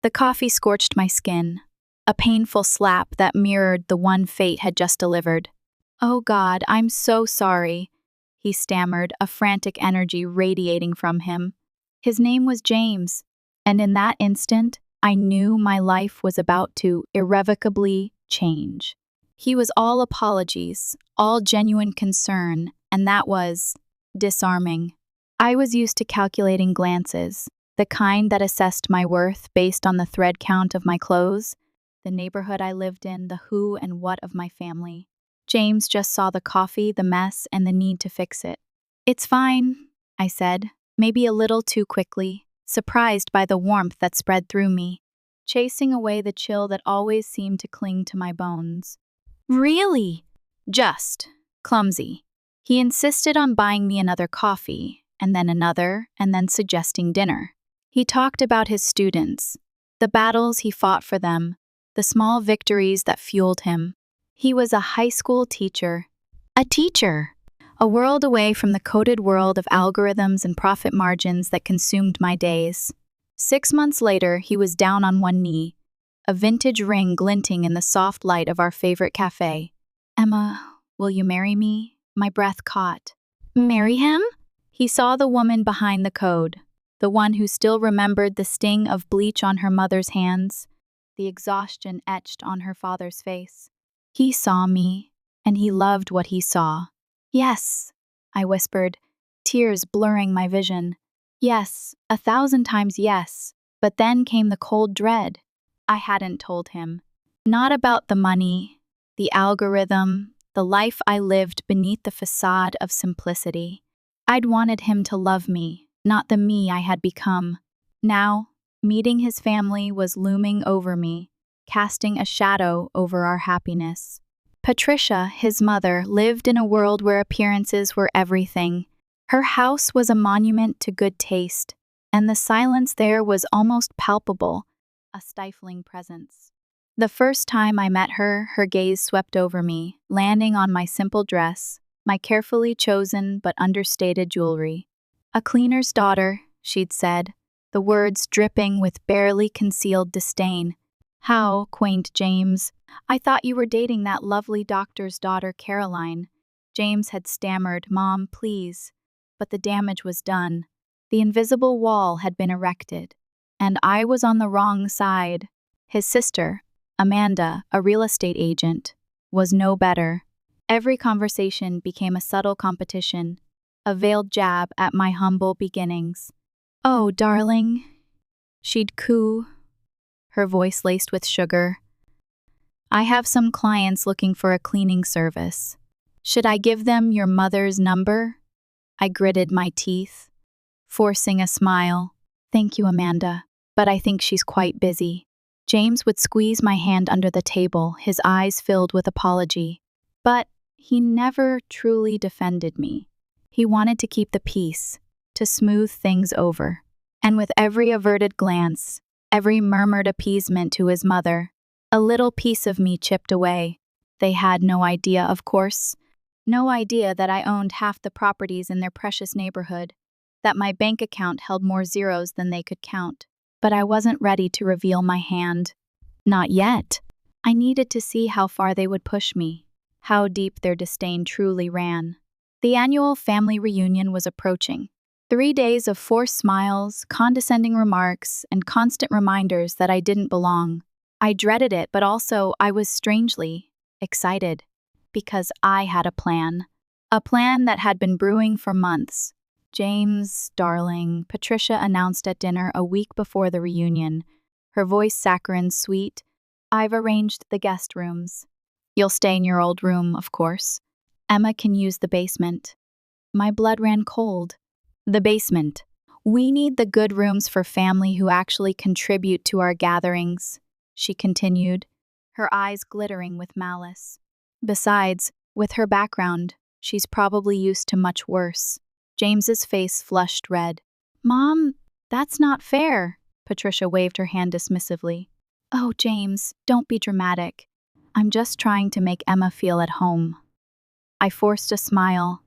The coffee scorched my skin, a painful slap that mirrored the one fate had just delivered. "Oh God, I'm so sorry," he stammered, a frantic energy radiating from him. His name was James, and in that instant, I knew my life was about to irrevocably change. He was all apologies, all genuine concern, and that was disarming. I was used to calculating glances, the kind that assessed my worth based on the thread count of my clothes, the neighborhood I lived in, the who and what of my family. James just saw the coffee, the mess, and the need to fix it. "It's fine," I said, maybe a little too quickly, surprised by the warmth that spread through me, chasing away the chill that always seemed to cling to my bones. "Really?" "Just clumsy." He insisted on buying me another coffee, and then another, and then suggesting dinner. He talked about his students, the battles he fought for them, the small victories that fueled him. He was a high school teacher. A teacher! A world away from the coded world of algorithms and profit margins that consumed my days. 6 months later, he was down on one knee, a vintage ring glinting in the soft light of our favorite cafe. "Emma, will you marry me?" My breath caught. "Marry him?" He saw the woman behind the code, the one who still remembered the sting of bleach on her mother's hands, the exhaustion etched on her father's face. He saw me, and he loved what he saw. "Yes," I whispered, tears blurring my vision. Yes, 1,000 times yes, but then came the cold dread. I hadn't told him. Not about the money, the algorithm, the life I lived beneath the facade of simplicity. I'd wanted him to love me, not the me I had become. Now, meeting his family was looming over me, casting a shadow over our happiness. Patricia, his mother, lived in a world where appearances were everything. Her house was a monument to good taste, and the silence there was almost palpable, a stifling presence. The first time I met her, her gaze swept over me, landing on my simple dress, my carefully chosen but understated jewelry. "A cleaner's daughter," she'd said, the words dripping with barely concealed disdain. "How, quaint James. I thought you were dating that lovely doctor's daughter, Caroline." James had stammered, "Mom, please." But the damage was done. The invisible wall had been erected, and I was on the wrong side. His sister, Amanda, a real estate agent, was no better. Every conversation became a subtle competition, a veiled jab at my humble beginnings. "Oh, darling," she'd coo, her voice laced with sugar. "I have some clients looking for a cleaning service. Should I give them your mother's number?" I gritted my teeth, forcing a smile. "Thank you, Amanda, but I think she's quite busy." James would squeeze my hand under the table, his eyes filled with apology. But he never truly defended me. He wanted to keep the peace, to smooth things over. And with every averted glance, every murmured appeasement to his mother, a little piece of me chipped away. They had no idea, of course. No idea that I owned half the properties in their precious neighborhood, that my bank account held more zeros than they could count. But I wasn't ready to reveal my hand. Not yet. I needed to see how far they would push me, how deep their disdain truly ran. The annual family reunion was approaching. 3 days of forced smiles, condescending remarks, and constant reminders that I didn't belong. I dreaded it, but also I was strangely excited, because I had a plan that had been brewing for months. "James, darling," Patricia announced at dinner a week before the reunion, her voice saccharine sweet. "I've arranged the guest rooms. You'll stay in your old room, of course. Emma can use the basement." My blood ran cold. The basement. "We need the good rooms for family who actually contribute to our gatherings," she continued, her eyes glittering with malice. "Besides, with her background, she's probably used to much worse." James's face flushed red. "Mom, that's not fair." Patricia waved her hand dismissively. "Oh, James, don't be dramatic. I'm just trying to make Emma feel at home." I forced a smile,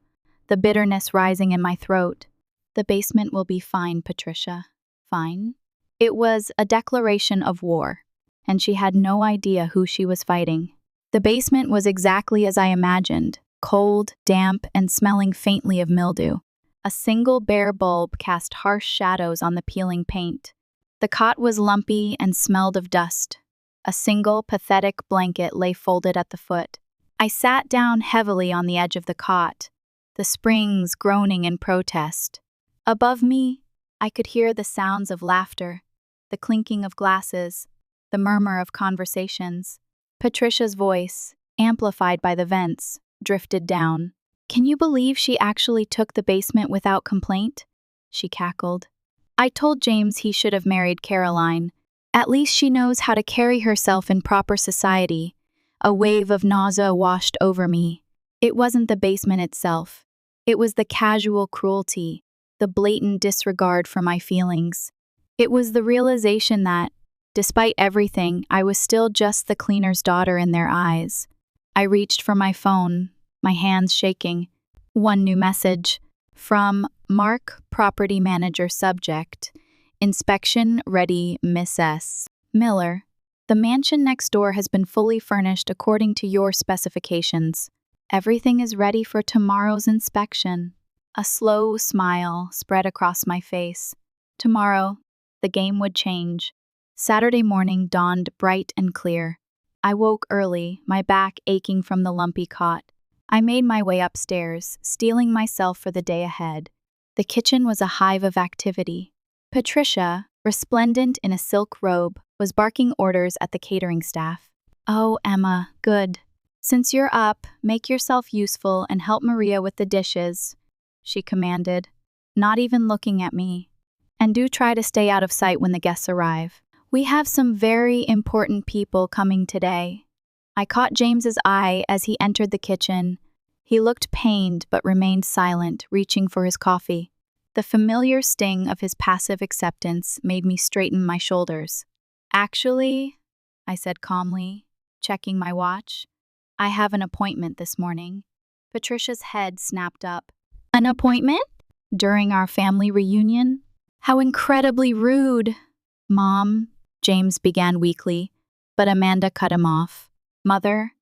the bitterness rising in my throat. "The basement will be fine, Patricia." "Fine?" It was a declaration of war, and she had no idea who she was fighting. The basement was exactly as I imagined, cold, damp, and smelling faintly of mildew. A single bare bulb cast harsh shadows on the peeling paint. The cot was lumpy and smelled of dust. A single, pathetic blanket lay folded at the foot. I sat down heavily on the edge of the cot, the springs groaning in protest. Above me, I could hear the sounds of laughter, the clinking of glasses, the murmur of conversations. Patricia's voice, amplified by the vents, drifted down. "Can you believe she actually took the basement without complaint?" she cackled. "I told James he should have married Caroline. At least she knows how to carry herself in proper society." A wave of nausea washed over me. It wasn't the basement itself. It was the casual cruelty, the blatant disregard for my feelings. It was the realization that, despite everything, I was still just the cleaner's daughter in their eyes. I reached for my phone, my hands shaking. One new message. From Mark, property manager, subject. Inspection ready, Miss S. Miller. The mansion next door has been fully furnished according to your specifications. Everything is ready for tomorrow's inspection. A slow smile spread across my face. Tomorrow, the game would change. Saturday morning dawned bright and clear. I woke early, my back aching from the lumpy cot. I made my way upstairs, steeling myself for the day ahead. The kitchen was a hive of activity. Patricia, resplendent in a silk robe, was barking orders at the catering staff. "Oh, Emma, good. Since you're up, make yourself useful and help Maria with the dishes," she commanded, not even looking at me. "And do try to stay out of sight when the guests arrive. We have some very important people coming today." I caught James's eye as he entered the kitchen. He looked pained but remained silent, reaching for his coffee. The familiar sting of his passive acceptance made me straighten my shoulders. "Actually," I said calmly, checking my watch, "I have an appointment this morning." Patricia's head snapped up. "An appointment? During our family reunion? How incredibly rude." "Mom," James began weakly, but Amanda cut him off. "Mother,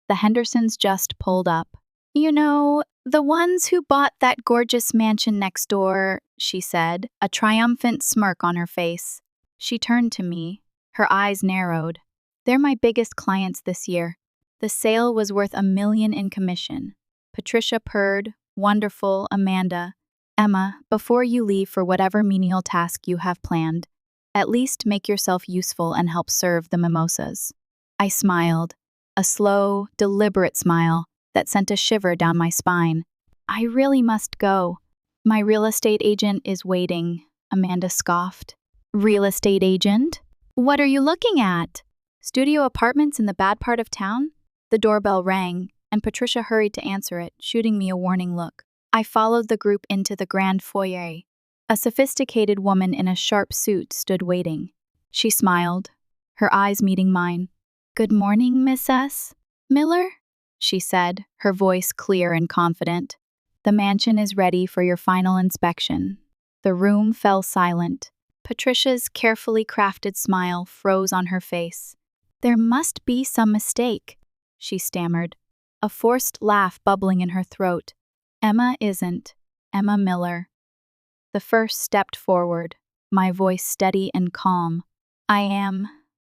the Hendersons just pulled up." "You know, the ones who bought that gorgeous mansion next door," she said, a triumphant smirk on her face. She turned to me, her eyes narrowed. "They're my biggest clients this year. The sale was worth $1 million in commission." Patricia purred, "Wonderful, Amanda. Emma, before you leave for whatever menial task you have planned, at least make yourself useful and help serve the mimosas." I smiled, a slow, deliberate smile that sent a shiver down my spine. "I really must go. My real estate agent is waiting," Amanda scoffed. "Real estate agent? What are you looking at? Studio apartments in the bad part of town?" The doorbell rang, and Patricia hurried to answer it, shooting me a warning look. I followed the group into the grand foyer. A sophisticated woman in a sharp suit stood waiting. She smiled, her eyes meeting mine. "Good morning, Miss S. Miller?" she said, her voice clear and confident. "The mansion is ready for your final inspection." The room fell silent. Patricia's carefully crafted smile froze on her face. "There must be some mistake," she stammered, a forced laugh bubbling in her throat. "Emma isn't. Emma Miller." The first stepped forward, my voice steady and calm. "I am."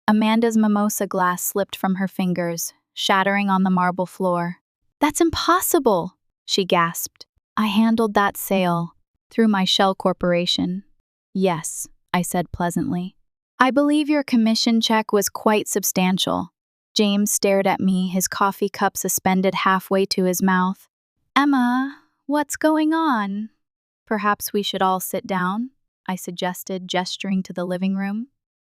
Amanda's mimosa glass slipped from her fingers, shattering on the marble floor. "That's impossible," she gasped. "I handled that sale through my shell corporation." "Yes," I said pleasantly. "I believe your commission check was quite substantial." James stared at me, his coffee cup suspended halfway to his mouth. "Emma, what's going on?" "Perhaps we should all sit down," I suggested, gesturing to the living room.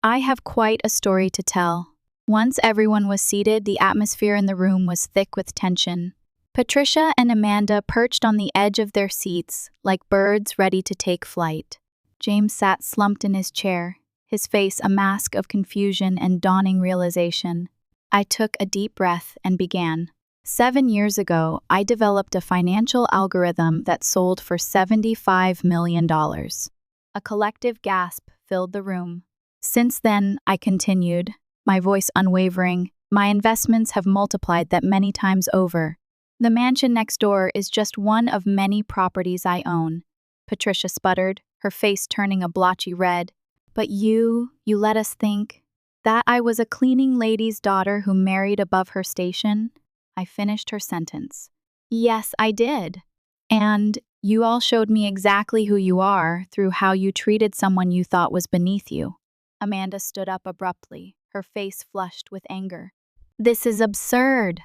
"I have quite a story to tell." Once everyone was seated, the atmosphere in the room was thick with tension. Patricia and Amanda perched on the edge of their seats, like birds ready to take flight. James sat slumped in his chair, his face a mask of confusion and dawning realization. I took a deep breath and began. 7 years ago, I developed a financial algorithm that sold for $75 million. A collective gasp filled the room. Since then, I continued, my voice unwavering, my investments have multiplied that many times over. The mansion next door is just one of many properties I own. Patricia sputtered, her face turning a blotchy red. But you let us think that I was a cleaning lady's daughter who married above her station? I finished her sentence. Yes, I did. And you all showed me exactly who you are through how you treated someone you thought was beneath you. Amanda stood up abruptly, her face flushed with anger. This is absurd.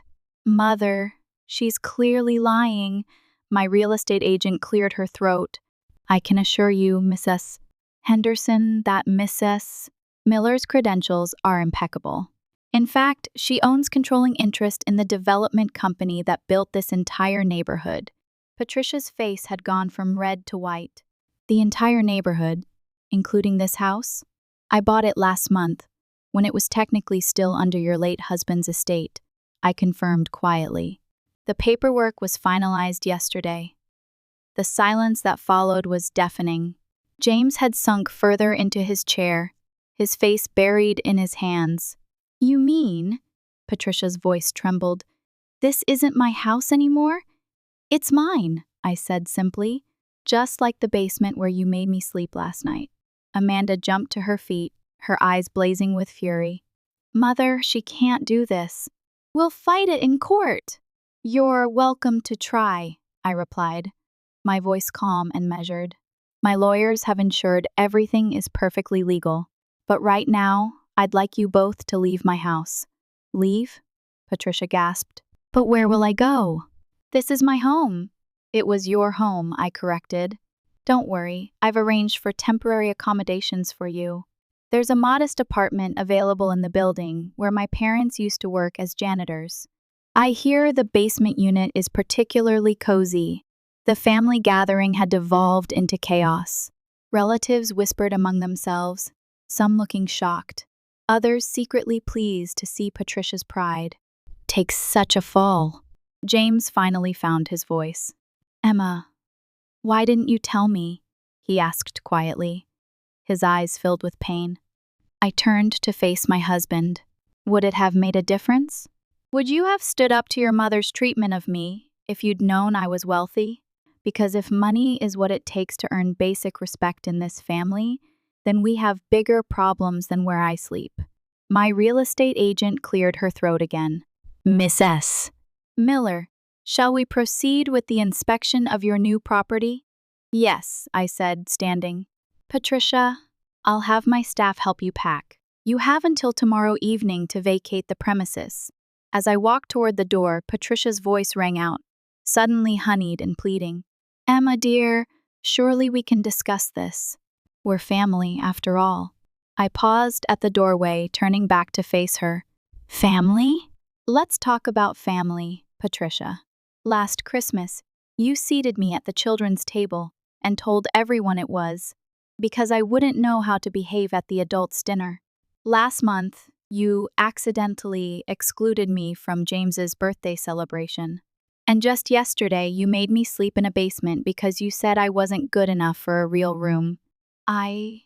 Mother, she's clearly lying. My real estate agent cleared her throat. I can assure you, Mrs. Henderson, that Mrs. Miller's credentials are impeccable. In fact, she owns controlling interest in the development company that built this entire neighborhood. Patricia's face had gone from red to white. The entire neighborhood, including this house? I bought it last month, when it was technically still under your late husband's estate, I confirmed quietly. The paperwork was finalized yesterday. The silence that followed was deafening. James had sunk further into his chair, his face buried in his hands. You mean, Patricia's voice trembled, this isn't my house anymore? It's mine, I said simply, just like the basement where you made me sleep last night. Amanda jumped to her feet, her eyes blazing with fury. Mother, she can't do this. We'll fight it in court. You're welcome to try, I replied, my voice calm and measured. My lawyers have ensured everything is perfectly legal, but right now, I'd like you both to leave my house. Leave? Patricia gasped. But where will I go? This is my home. It was your home, I corrected. Don't worry, I've arranged for temporary accommodations for you. There's a modest apartment available in the building where my parents used to work as janitors. I hear the basement unit is particularly cozy. The family gathering had devolved into chaos. Relatives whispered among themselves, some looking shocked, others secretly pleased to see Patricia's pride take such a fall. James finally found his voice. Emma, why didn't you tell me? He asked quietly, his eyes filled with pain. I turned to face my husband. Would it have made a difference? Would you have stood up to your mother's treatment of me if you'd known I was wealthy? Because if money is what it takes to earn basic respect in this family, then we have bigger problems than where I sleep. My real estate agent cleared her throat again. Miss S. Miller, shall we proceed with the inspection of your new property? Yes, I said, standing. Patricia, I'll have my staff help you pack. You have until tomorrow evening to vacate the premises. As I walked toward the door, Patricia's voice rang out, suddenly honeyed and pleading. Emma, dear, surely we can discuss this. We're family, after all. I paused at the doorway, turning back to face her. Family? Let's talk about family, Patricia. Last Christmas, you seated me at the children's table and told everyone it was, because I wouldn't know how to behave at the adults' dinner. Last month, you accidentally excluded me from James's birthday celebration. And just yesterday, you made me sleep in a basement because you said I wasn't good enough for a real room. I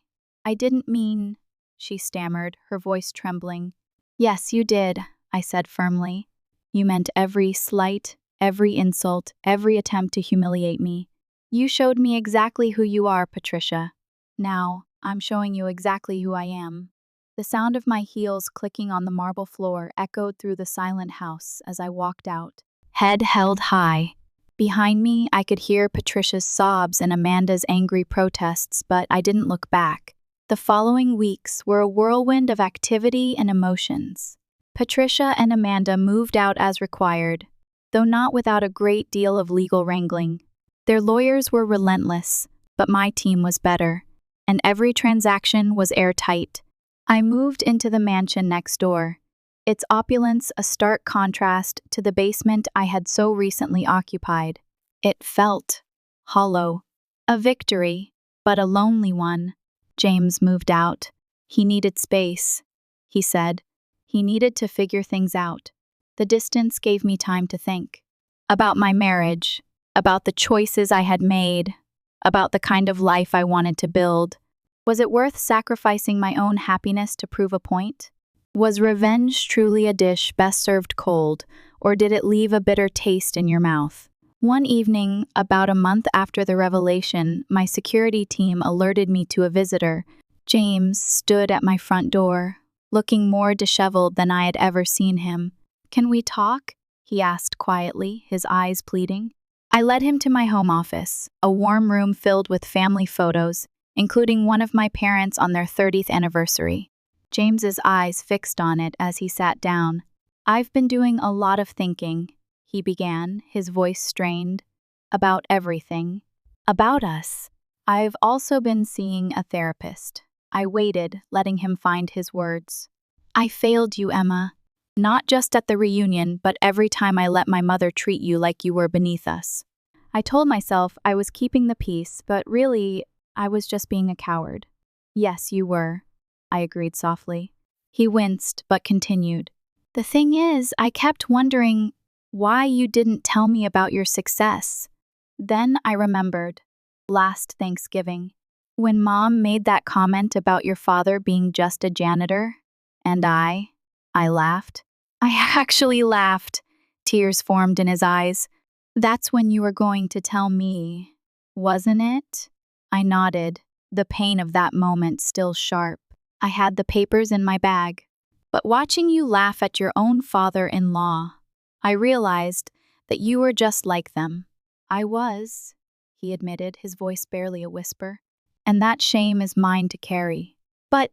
didn't mean, she stammered, her voice trembling. Yes, you did, I said firmly. You meant every slight, every insult, every attempt to humiliate me. You showed me exactly who you are, Patricia. Now, I'm showing you exactly who I am. The sound of my heels clicking on the marble floor echoed through the silent house as I walked out, head held high. Behind me, I could hear Patricia's sobs and Amanda's angry protests, but I didn't look back. The following weeks were a whirlwind of activity and emotions. Patricia and Amanda moved out as required, though not without a great deal of legal wrangling. Their lawyers were relentless, but my team was better, and every transaction was airtight. I moved into the mansion next door, its opulence a stark contrast to the basement I had so recently occupied. It felt hollow. A victory, but a lonely one. James moved out. He needed space, he said. He needed to figure things out. The distance gave me time to think. About my marriage, about the choices I had made, about the kind of life I wanted to build. Was it worth sacrificing my own happiness to prove a point? Was revenge truly a dish best served cold, or did it leave a bitter taste in your mouth? One evening, about a month after the revelation, my security team alerted me to a visitor. James stood at my front door, looking more disheveled than I had ever seen him. "Can we talk?" he asked quietly, his eyes pleading. I led him to my home office, a warm room filled with family photos, including one of my parents on their 30th anniversary. James's eyes fixed on it as he sat down. "I've been doing a lot of thinking," he began, his voice strained, "about everything. About us. I've also been seeing a therapist." I waited, letting him find his words. "I failed you, Emma. Not just at the reunion, but every time I let my mother treat you like you were beneath us. I told myself I was keeping the peace, but really, I was just being a coward." "Yes, you were," I agreed softly. He winced, but continued. "The thing is, I kept wondering why you didn't tell me about your success." Then I remembered. Last Thanksgiving, when Mom made that comment about your father being just a janitor, and I laughed. I actually laughed. Tears formed in his eyes. "That's when you were going to tell me, wasn't it?" I nodded, the pain of that moment still sharp. I had the papers in my bag. "But watching you laugh at your own father-in-law, I realized that you were just like them." "I was," he admitted, his voice barely a whisper. "And that shame is mine to carry. But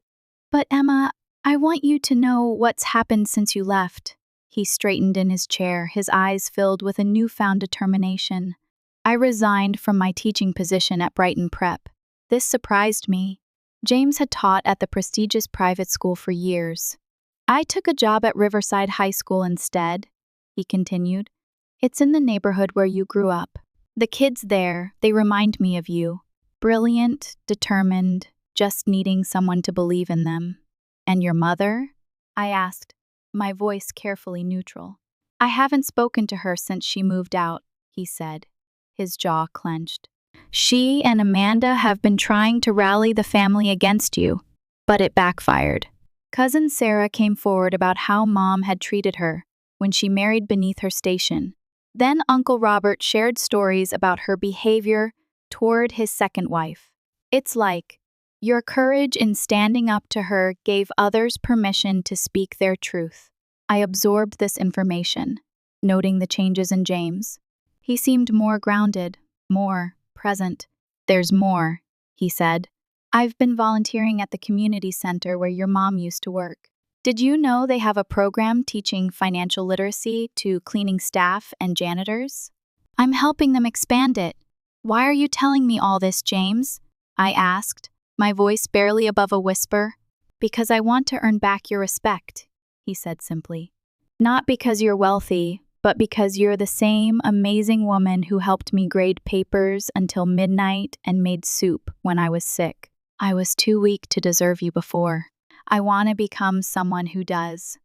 Emma, I want you to know what's happened since you left." He straightened in his chair, his eyes filled with a newfound determination. "I resigned from my teaching position at Brighton Prep. This surprised me. James had taught at the prestigious private school for years. I took a job at Riverside High School instead," he continued. "It's in the neighborhood where you grew up. The kids there, they remind me of you. Brilliant, determined, just needing someone to believe in them." "And your mother?" I asked, my voice carefully neutral. "I haven't spoken to her since she moved out," he said, his jaw clenched. "She and Amanda have been trying to rally the family against you, but it backfired." Cousin Sarah came forward about how Mom had treated her when she married beneath her station. Then Uncle Robert shared stories about her behavior toward his second wife. "It's like your courage in standing up to her gave others permission to speak their truth." I absorbed this information, noting the changes in James. He seemed more grounded, more present. "There's more," he said. "I've been volunteering at the community center where your mom used to work. Did you know they have a program teaching financial literacy to cleaning staff and janitors? I'm helping them expand it." "Why are you telling me all this, James?" I asked, my voice barely above a whisper. "Because I want to earn back your respect," he said simply. "Not because you're wealthy, but because you're the same amazing woman who helped me grade papers until midnight and made soup when I was sick. I was too weak to deserve you before. I want to become someone who does."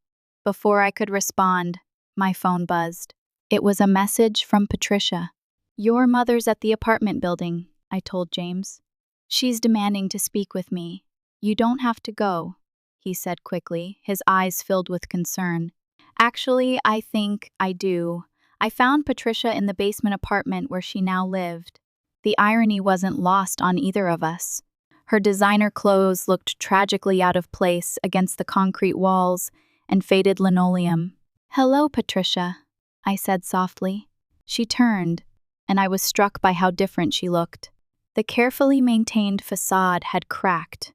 Before I could respond, my phone buzzed. It was a message from Patricia. "Your mother's at the apartment building," I told James. "She's demanding to speak with me." "You don't have to go," he said quickly, his eyes filled with concern. "Actually, I think I do. I found Patricia in the basement apartment where she now lived." The irony wasn't lost on either of us. Her designer clothes looked tragically out of place against the concrete walls and faded linoleum. "Hello, Patricia," I said softly. She turned, and I was struck by how different she looked. The carefully maintained facade had cracked,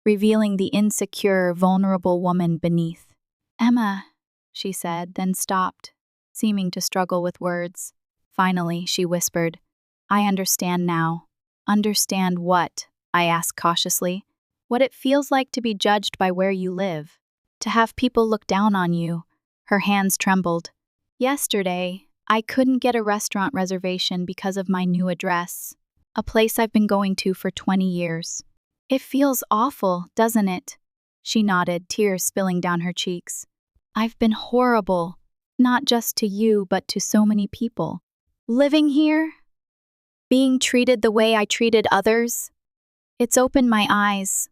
revealing the insecure, vulnerable woman beneath. "Emma," she said, then stopped, seeming to struggle with words. Finally, she whispered, "I understand now." "Understand what?" I asked cautiously. "What it feels like to be judged by where you live. To have people look down on you." Her hands trembled. "Yesterday, I couldn't get a restaurant reservation because of my new address, a place I've been going to for 20 years. It feels awful, doesn't it?" She nodded, tears spilling down her cheeks. "I've been horrible, not just to you, but to so many people. Living here, being treated the way I treated others, It's opened my eyes.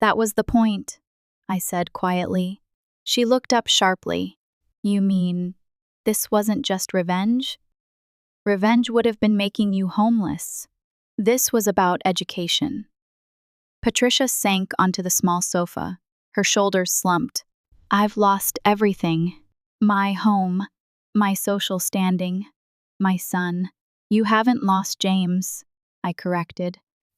That was the point, I said quietly. She looked up sharply. You mean this wasn't just revenge? Revenge would have been making you homeless. This was about education. Patricia sank onto the small sofa. Her shoulders slumped. I've lost everything. My home, my social standing, my son. You haven't lost James, I corrected.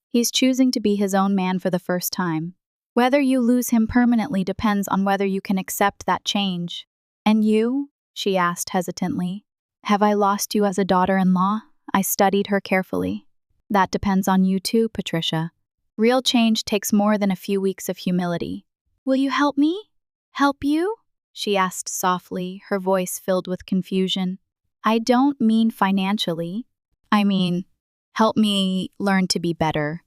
He's choosing to be his own man for the first time. Whether you lose him permanently depends on whether you can accept that change. And you? She asked hesitantly. Have I lost you as a daughter-in-law? I studied her carefully. That depends on you too, Patricia. Real change takes more than a few weeks of humility. Will you help me? Help you? She asked softly, her voice filled with confusion. I don't mean financially. I mean, help me learn to be better.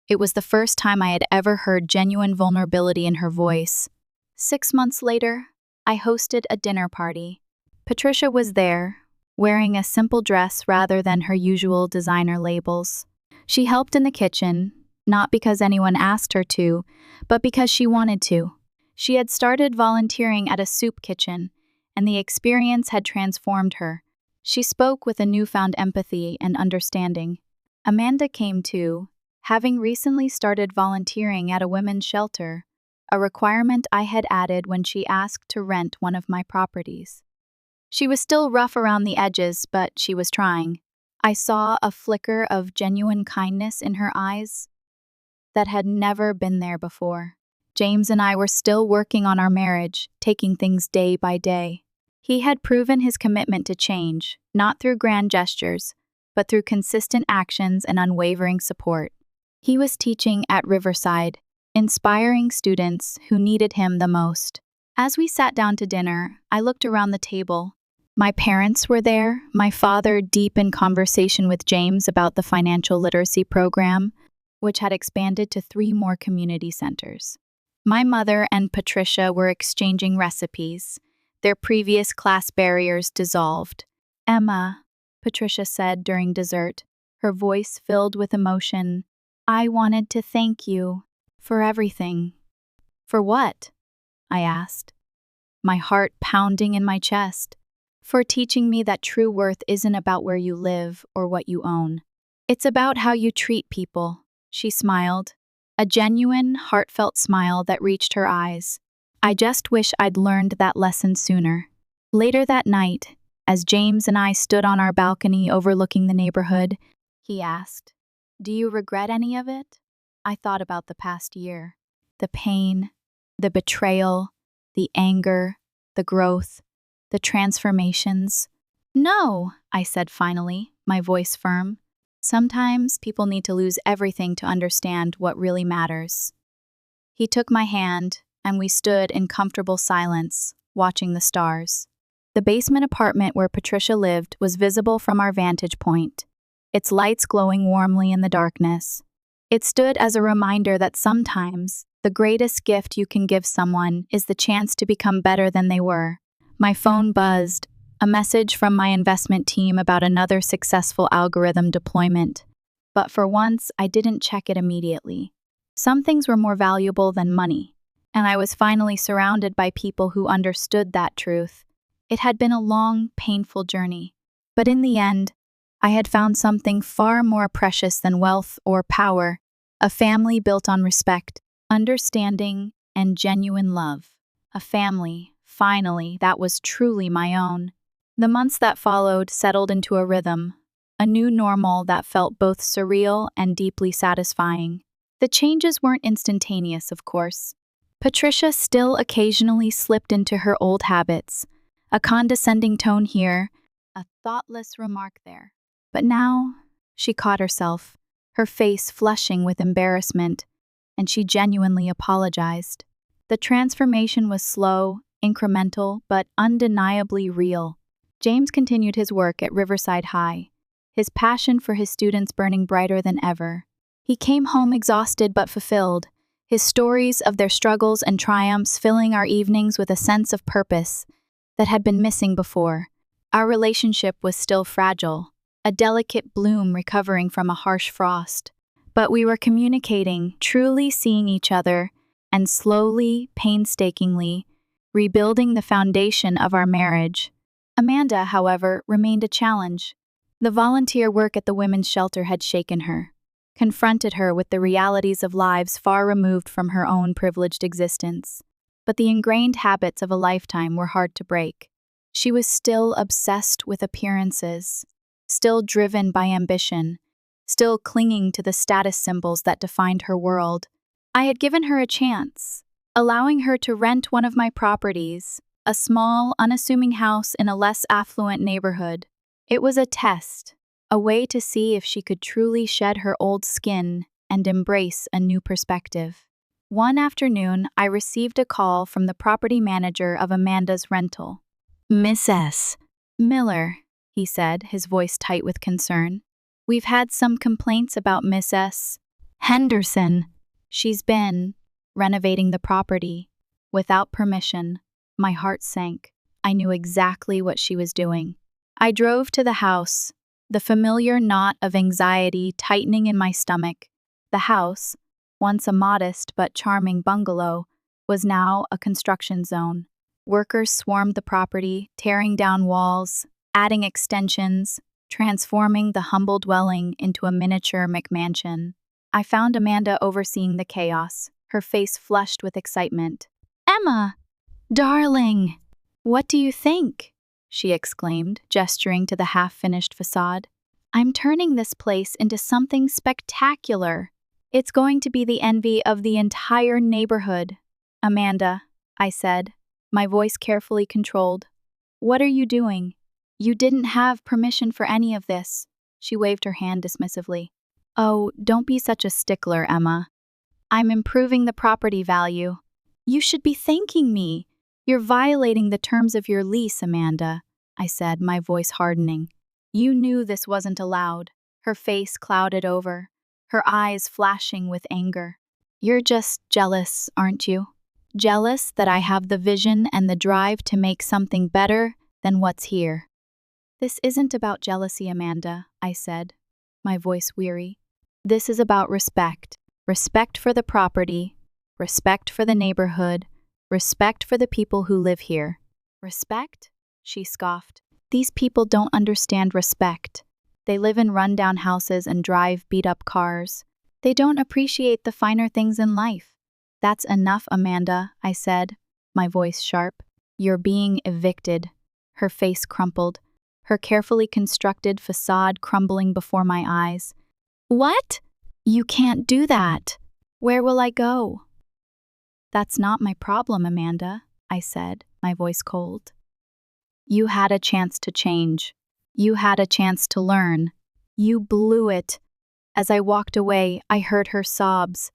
It was the first time I had ever heard genuine vulnerability in her voice. 6 months later, I hosted a dinner party. Patricia was there, wearing a simple dress rather than her usual designer labels. She helped in the kitchen, not because anyone asked her to, but because she wanted to. She had started volunteering at a soup kitchen, and the experience had transformed her. She spoke with a newfound empathy and understanding. Amanda came too, having recently started volunteering at a women's shelter, a requirement I had added when she asked to rent one of my properties. She was still rough around the edges, but she was trying. I saw a flicker of genuine kindness in her eyes that had never been there before. James and I were still working on our marriage, taking things day by day. He had proven his commitment to change, not through grand gestures, but through consistent actions and unwavering support. He was teaching at Riverside, inspiring students who needed him the most. As we sat down to dinner, I looked around the table. My parents were there, my father deep in conversation with James about the financial literacy program, which had expanded to 3 more community centers. My mother and Patricia were exchanging recipes. Their previous class barriers dissolved. Emma, Patricia said during dessert, her voice filled with emotion, I wanted to thank you for everything. For what? I asked, my heart pounding in my chest. For teaching me that true worth isn't about where you live or what you own. It's about how you treat people. She smiled, a genuine, heartfelt smile that reached her eyes. I just wish I'd learned that lesson sooner. Later that night, as James and I stood on our balcony overlooking the neighborhood, he asked, Do you regret any of it? I thought about the past year. The pain, the betrayal, the anger, the growth, the transformations. No, I said finally, my voice firm. Sometimes people need to lose everything to understand what really matters. He took my hand, and we stood in comfortable silence, watching the stars. The basement apartment where Patricia lived was visible from our vantage point, its lights glowing warmly in the darkness. It stood as a reminder that sometimes the greatest gift you can give someone is the chance to become better than they were. My phone buzzed, a message from my investment team about another successful algorithm deployment. But for once, I didn't check it immediately. Some things were more valuable than money, and I was finally surrounded by people who understood that truth. It had been a long, painful journey, but in the end, I had found something far more precious than wealth or power, a family built on respect, understanding, and genuine love. A family, finally, that was truly my own. The months that followed settled into a rhythm, a new normal that felt both surreal and deeply satisfying. The changes weren't instantaneous, of course. Patricia still occasionally slipped into her old habits, a condescending tone here, a thoughtless remark there. But now, she caught herself, her face flushing with embarrassment, and she genuinely apologized. The transformation was slow, incremental, but undeniably real. James continued his work at Riverside High, his passion for his students burning brighter than ever. He came home exhausted but fulfilled, his stories of their struggles and triumphs filling our evenings with a sense of purpose that had been missing before. Our relationship was still fragile, a delicate bloom recovering from a harsh frost, But we were communicating, truly seeing each other, and slowly, painstakingly, rebuilding the foundation of our marriage. Amanda, however, remained a challenge. The volunteer work at the women's shelter had shaken her, confronted her with the realities of lives far removed from her own privileged existence. But the ingrained habits of a lifetime were hard to break. She was still obsessed with appearances, still driven by ambition, still clinging to the status symbols that defined her world. I had given her a chance, allowing her to rent one of my properties, a small, unassuming house in a less affluent neighborhood. It was a test, a way to see if she could truly shed her old skin and embrace a new perspective. One afternoon, I received a call from the property manager of Amanda's rental. "Miss S. Miller," he said, his voice tight with concern. "We've had some complaints about Miss S. Henderson. She's been renovating the property without permission." My heart sank. I knew exactly what she was doing. I drove to the house, the familiar knot of anxiety tightening in my stomach. The house, once a modest but charming bungalow, was now a construction zone. Workers swarmed the property, tearing down walls, adding extensions, transforming the humble dwelling into a miniature McMansion. I found Amanda overseeing the chaos, her face flushed with excitement. "Emma, darling, what do you think?" she exclaimed, gesturing to the half-finished facade. "I'm turning this place into something spectacular. It's going to be the envy of the entire neighborhood." "Amanda," I said, my voice carefully controlled, "what are you doing? You didn't have permission for any of this." She waved her hand dismissively. "Oh, don't be such a stickler, Emma. I'm improving the property value." "You should be thanking me. You're violating the terms of your lease, Amanda," I said, my voice hardening. "You knew this wasn't allowed." Her face clouded over, her eyes flashing with anger. "You're just jealous, aren't you? Jealous that I have the vision and the drive to make something better than what's here." "This isn't about jealousy, Amanda," I said, my voice weary. "This is about respect. Respect for the property, respect for the neighborhood, respect for the people who live here." "Respect?" she scoffed. "These people don't understand respect. They live in rundown houses and drive beat-up cars. They don't appreciate the finer things in life." "That's enough, Amanda," I said, my voice sharp. "You're being evicted." Her face crumpled, her carefully constructed facade crumbling before my eyes. "What? You can't do that. Where will I go?" "That's not my problem, Amanda," I said, my voice cold. "You had a chance to change. You had a chance to learn. You blew it." As I walked away, I heard her sobs,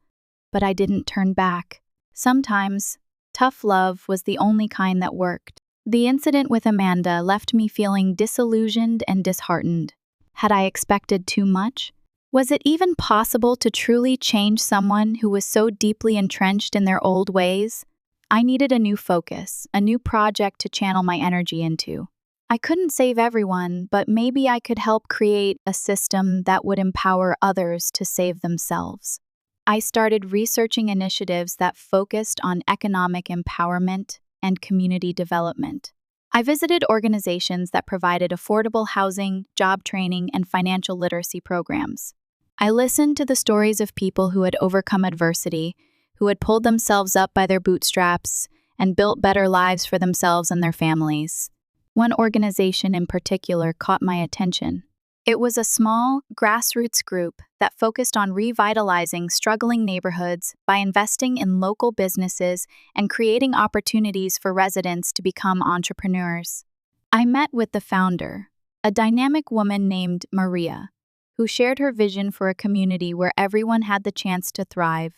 but I didn't turn back. Sometimes, tough love was the only kind that worked. The incident with Amanda left me feeling disillusioned and disheartened. Had I expected too much? Was it even possible to truly change someone who was so deeply entrenched in their old ways? I needed a new focus, a new project to channel my energy into. I couldn't save everyone, but maybe I could help create a system that would empower others to save themselves. I started researching initiatives that focused on economic empowerment and community development. I visited organizations that provided affordable housing, job training, and financial literacy programs. I listened to the stories of people who had overcome adversity, who had pulled themselves up by their bootstraps, and built better lives for themselves and their families. One organization in particular caught my attention. It was a small, grassroots group that focused on revitalizing struggling neighborhoods by investing in local businesses and creating opportunities for residents to become entrepreneurs. I met with the founder, a dynamic woman named Maria, who shared her vision for a community where everyone had the chance to thrive,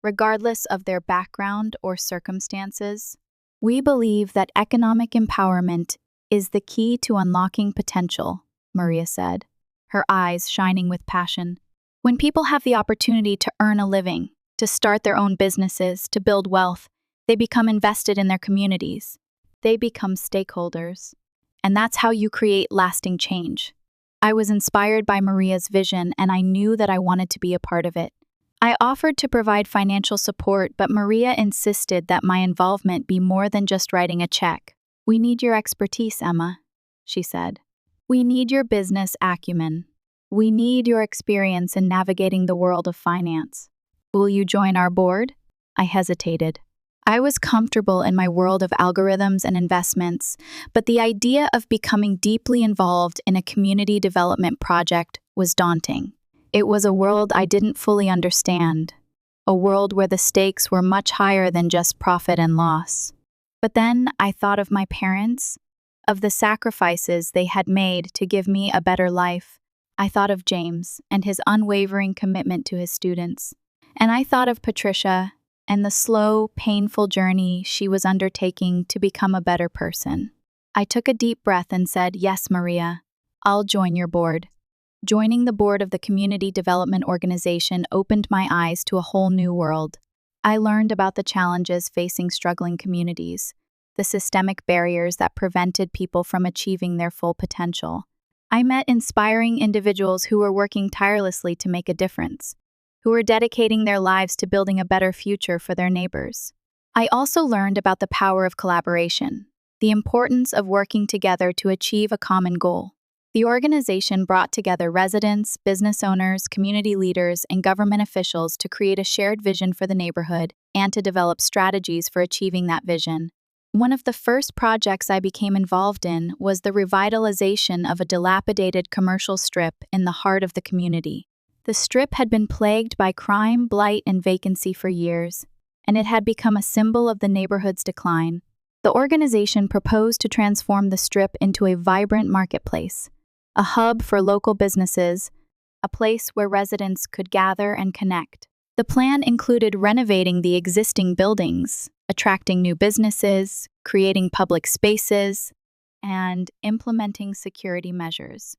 regardless of their background or circumstances. "We believe that economic empowerment is the key to unlocking potential," Maria said, her eyes shining with passion. "When people have the opportunity to earn a living, to start their own businesses, to build wealth, they become invested in their communities. They become stakeholders. And that's how you create lasting change." I was inspired by Maria's vision, and I knew that I wanted to be a part of it. I offered to provide financial support, but Maria insisted that my involvement be more than just writing a check. "We need your expertise, Emma," she said. "We need your business acumen. We need your experience in navigating the world of finance. Will you join our board?" I hesitated. I was comfortable in my world of algorithms and investments, but the idea of becoming deeply involved in a community development project was daunting. It was a world I didn't fully understand, a world where the stakes were much higher than just profit and loss. But then I thought of my parents, of the sacrifices they had made to give me a better life. I thought of James and his unwavering commitment to his students. And I thought of Patricia and the slow, painful journey she was undertaking to become a better person. I took a deep breath and said, "Yes, Maria, I'll join your board." Joining the board of the Community Development Organization opened my eyes to a whole new world. I learned about the challenges facing struggling communities, the systemic barriers that prevented people from achieving their full potential. I met inspiring individuals who were working tirelessly to make a difference, who were dedicating their lives to building a better future for their neighbors. I also learned about the power of collaboration, the importance of working together to achieve a common goal. The organization brought together residents, business owners, community leaders, and government officials to create a shared vision for the neighborhood and to develop strategies for achieving that vision. One of the first projects I became involved in was the revitalization of a dilapidated commercial strip in the heart of the community. The strip had been plagued by crime, blight, and vacancy for years, and it had become a symbol of the neighborhood's decline. The organization proposed to transform the strip into a vibrant marketplace, a hub for local businesses, a place where residents could gather and connect. The plan included renovating the existing buildings, attracting new businesses, creating public spaces, and implementing security measures.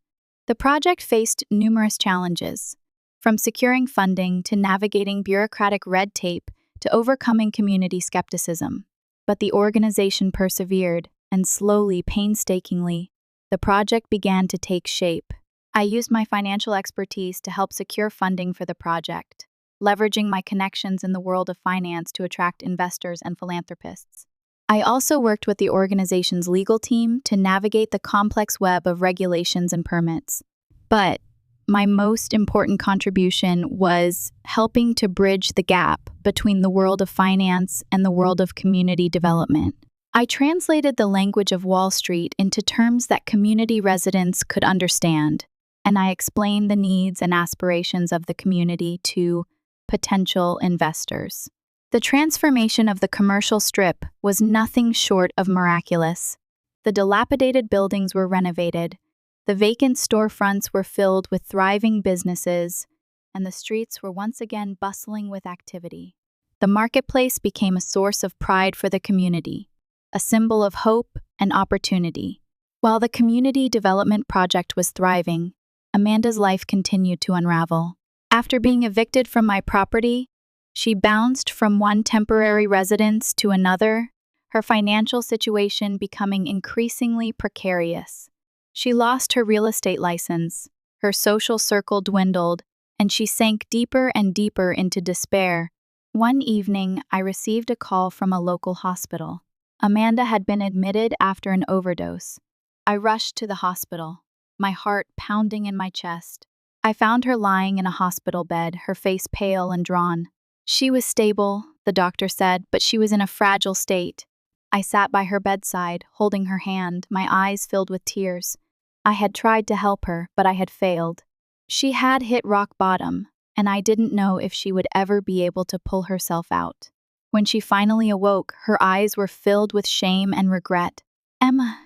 The project faced numerous challenges, from securing funding to navigating bureaucratic red tape to overcoming community skepticism. But the organization persevered, and slowly, painstakingly, the project began to take shape. I used my financial expertise to help secure funding for the project, leveraging my connections in the world of finance to attract investors and philanthropists. I also worked with the organization's legal team to navigate the complex web of regulations and permits. But my most important contribution was helping to bridge the gap between the world of finance and the world of community development. I translated the language of Wall Street into terms that community residents could understand, and I explained the needs and aspirations of the community to potential investors. The transformation of the commercial strip was nothing short of miraculous. The dilapidated buildings were renovated, the vacant storefronts were filled with thriving businesses, and the streets were once again bustling with activity. The marketplace became a source of pride for the community, a symbol of hope and opportunity. While the community development project was thriving, Amanda's life continued to unravel. After being evicted from my property, she bounced from one temporary residence to another, her financial situation becoming increasingly precarious. She lost her real estate license, her social circle dwindled, and she sank deeper and deeper into despair. One evening, I received a call from a local hospital. Amanda had been admitted after an overdose. I rushed to the hospital, my heart pounding in my chest. I found her lying in a hospital bed, her face pale and drawn. She was stable, the doctor said, but she was in a fragile state. I sat by her bedside, holding her hand, my eyes filled with tears. I had tried to help her, but I had failed. She had hit rock bottom, and I didn't know if she would ever be able to pull herself out. When she finally awoke, her eyes were filled with shame and regret. "Emma,"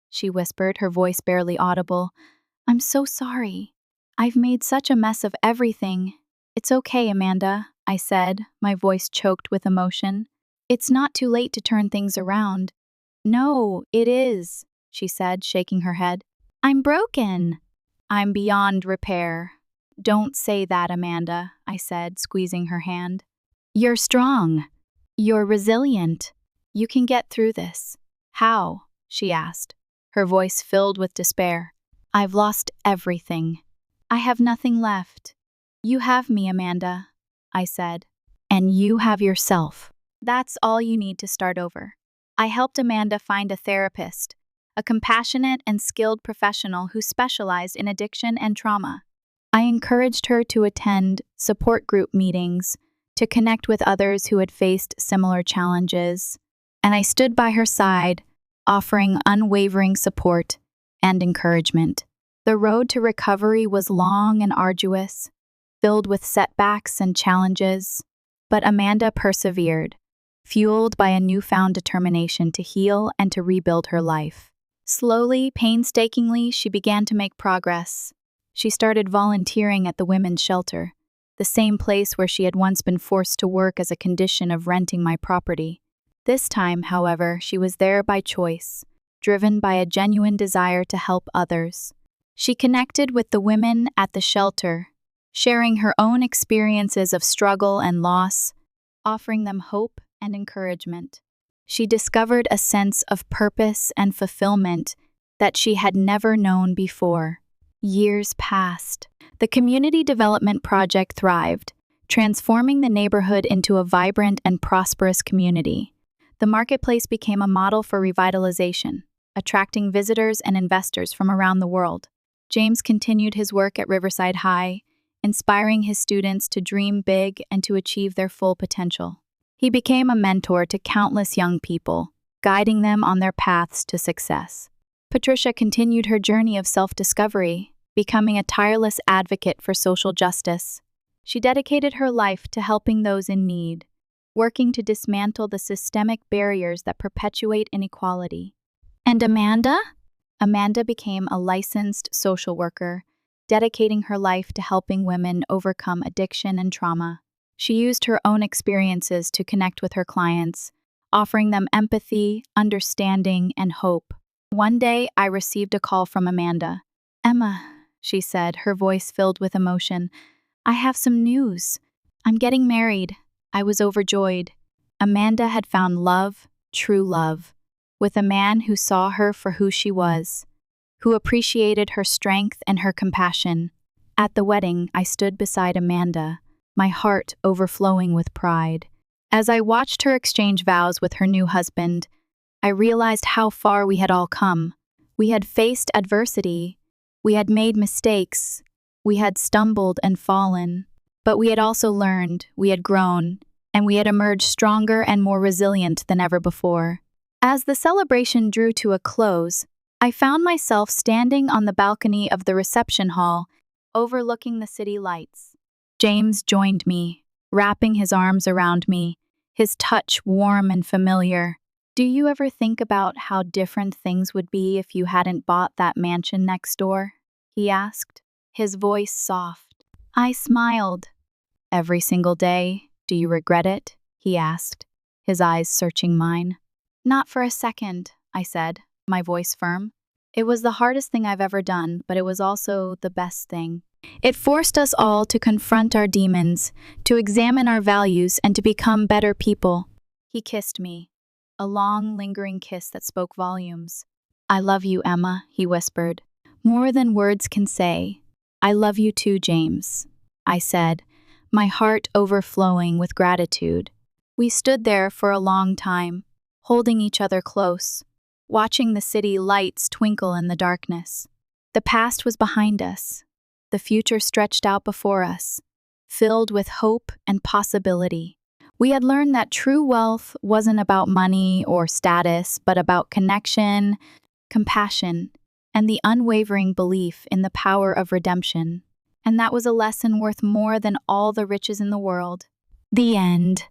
she whispered, her voice barely audible, "I'm so sorry. I've made such a mess of everything." "It's okay, Amanda," I said, my voice choked with emotion. "It's not too late to turn things around." "No, it is," she said, shaking her head. "I'm broken. I'm beyond repair." "Don't say that, Amanda," I said, squeezing her hand. "You're strong. You're resilient. You can get through this." "How?" she asked, her voice filled with despair. I've lost everything. I have nothing left. You have me, Amanda, I said. And you have yourself. That's all you need to start over. I helped Amanda find a therapist, a compassionate and skilled professional who specialized in addiction and trauma. I encouraged her to attend support group meetings, to connect with others who had faced similar challenges, and I stood by her side, offering unwavering support and encouragement. The road to recovery was long and arduous, filled with setbacks and challenges, but Amanda persevered, fueled by a newfound determination to heal and to rebuild her life. Slowly, painstakingly, she began to make progress. She started volunteering at the women's shelter, the same place where she had once been forced to work as a condition of renting my property. This time, however, she was there by choice, driven by a genuine desire to help others. She connected with the women at the shelter, sharing her own experiences of struggle and loss, offering them hope and encouragement. She discovered a sense of purpose and fulfillment that she had never known before. Years passed. The community development project thrived, transforming the neighborhood into a vibrant and prosperous community. The marketplace became a model for revitalization, attracting visitors and investors from around the world. James continued his work at Riverside High, inspiring his students to dream big and to achieve their full potential. He became a mentor to countless young people, guiding them on their paths to success. Patricia continued her journey of self-discovery, becoming a tireless advocate for social justice. She dedicated her life to helping those in need, working to dismantle the systemic barriers that perpetuate inequality. And Amanda? Amanda became a licensed social worker, dedicating her life to helping women overcome addiction and trauma. She used her own experiences to connect with her clients, offering them empathy, understanding, and hope. One day, I received a call from Amanda. "Emma," she said, her voice filled with emotion, "I have some news. I'm getting married." I was overjoyed. Amanda had found love, true love, with a man who saw her for who she was, who appreciated her strength and her compassion. At the wedding, I stood beside Amanda, my heart overflowing with pride. As I watched her exchange vows with her new husband, I realized how far we had all come. We had faced adversity, we had made mistakes, we had stumbled and fallen, but we had also learned, we had grown, and we had emerged stronger and more resilient than ever before. As the celebration drew to a close, I found myself standing on the balcony of the reception hall, overlooking the city lights. James joined me, wrapping his arms around me, his touch warm and familiar. "Do you ever think about how different things would be if you hadn't bought that mansion next door?" he asked, his voice soft. I smiled. "Every single day, do you regret it?" he asked, his eyes searching mine. "Not for a second," I said, my voice firm. "It was the hardest thing I've ever done, but it was also the best thing. It forced us all to confront our demons, to examine our values, and to become better people." He kissed me, a long, lingering kiss that spoke volumes. "I love you, Emma," he whispered. "More than words can say." "I love you too, James," I said, my heart overflowing with gratitude. We stood there for a long time, holding each other close, watching the city lights twinkle in the darkness. The past was behind us. The future stretched out before us, filled with hope and possibility. We had learned that true wealth wasn't about money or status, but about connection, compassion, and the unwavering belief in the power of redemption. And that was a lesson worth more than all the riches in the world. The end.